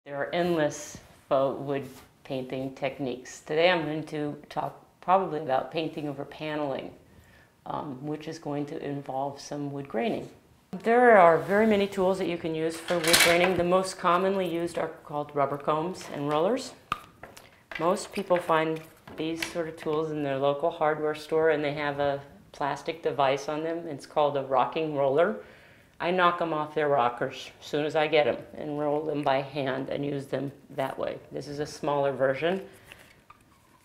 There are endless faux wood painting techniques. Today I'm going to talk probably about painting over paneling, which is going to involve some wood graining. There are very many tools that you can use for wood graining. The most commonly used are called rubber combs and rollers. Most people find these sort of tools in their local hardware store, and they have a plastic device on them. It's called a Rockin Roller. I knock them off their rockers as soon as I get them and roll them by hand and use them that way. This is a smaller version.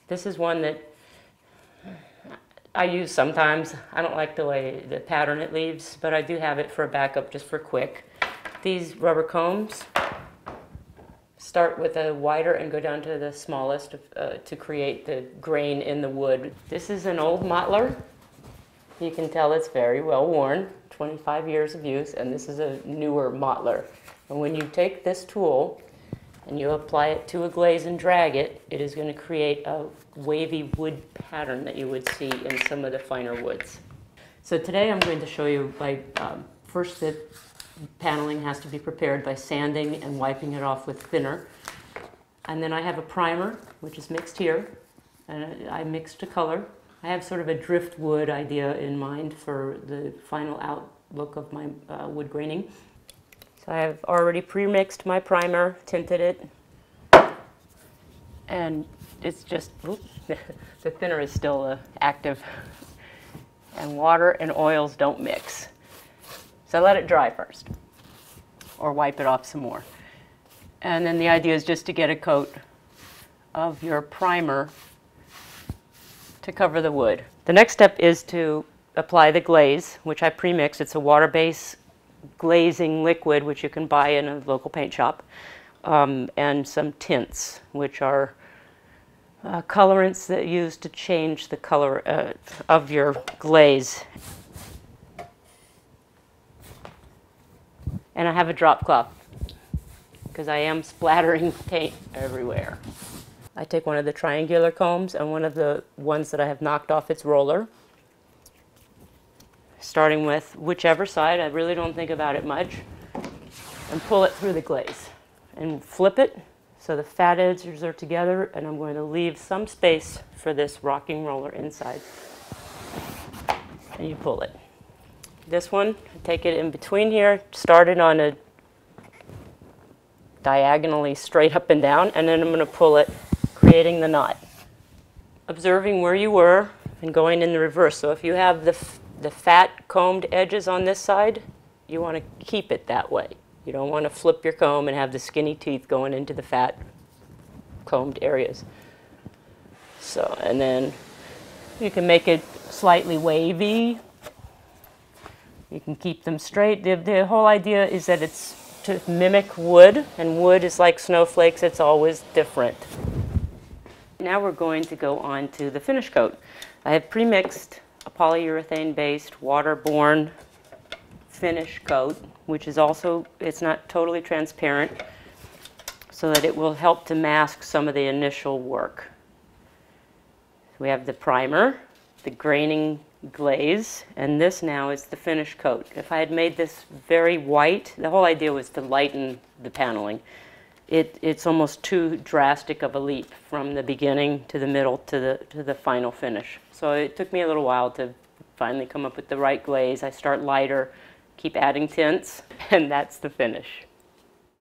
This is one that I use sometimes. I don't like the way the pattern it leaves, but I do have it for a backup just for quick. These rubber combs start with a wider and go down to the smallest to create the grain in the wood. This is an old mottler. You can tell it's very well worn, 25 years of use, and this is a newer mottler. And when you take this tool and you apply it to a glaze and drag it, it is going to create a wavy wood pattern that you would see in some of the finer woods. So today I'm going to show you first the paneling has to be prepared by sanding and wiping it off with thinner. And then I have a primer, which is mixed here, and I mixed a color. I have sort of a driftwood idea in mind for the final outlook of my wood graining. So I have already pre-mixed my primer, tinted it, and it's just, oops, the thinner is still active. And water and oils don't mix. So let it dry first, or wipe it off some more. And then the idea is just to get a coat of your primer to cover the wood. The next step is to apply the glaze, which I pre-mixed. It's a water-based glazing liquid, which you can buy in a local paint shop, and some tints, which are colorants that are used to change the color of your glaze. And I have a drop cloth because I am splattering paint everywhere. I take one of the triangular combs and one of the ones that I have knocked off its roller, starting with whichever side. I really don't think about it much, and pull it through the glaze and flip it so the fat edges are together, and I'm going to leave some space for this rocking roller inside, and you pull it. This one, take it in between here, start it on a diagonally straight up and down, and then I'm going to pull it, creating the knot. Observing where you were and going in the reverse. So if you have the fat combed edges on this side, you want to keep it that way. You don't want to flip your comb and have the skinny teeth going into the fat combed areas. So, and then you can make it slightly wavy. You can keep them straight. The whole idea is that it's to mimic wood, and wood is like snowflakes, it's always different. Now we're going to go on to the finish coat. I have pre-mixed a polyurethane-based, waterborne finish coat, which is also, it's not totally transparent, so that it will help to mask some of the initial work. We have the primer, the graining glaze, and this now is the finish coat. If I had made this very white, the whole idea was to lighten the paneling. It's almost too drastic of a leap from the beginning to the middle to the final finish. So it took me a little while to finally come up with the right glaze. I start lighter, keep adding tints, and that's the finish.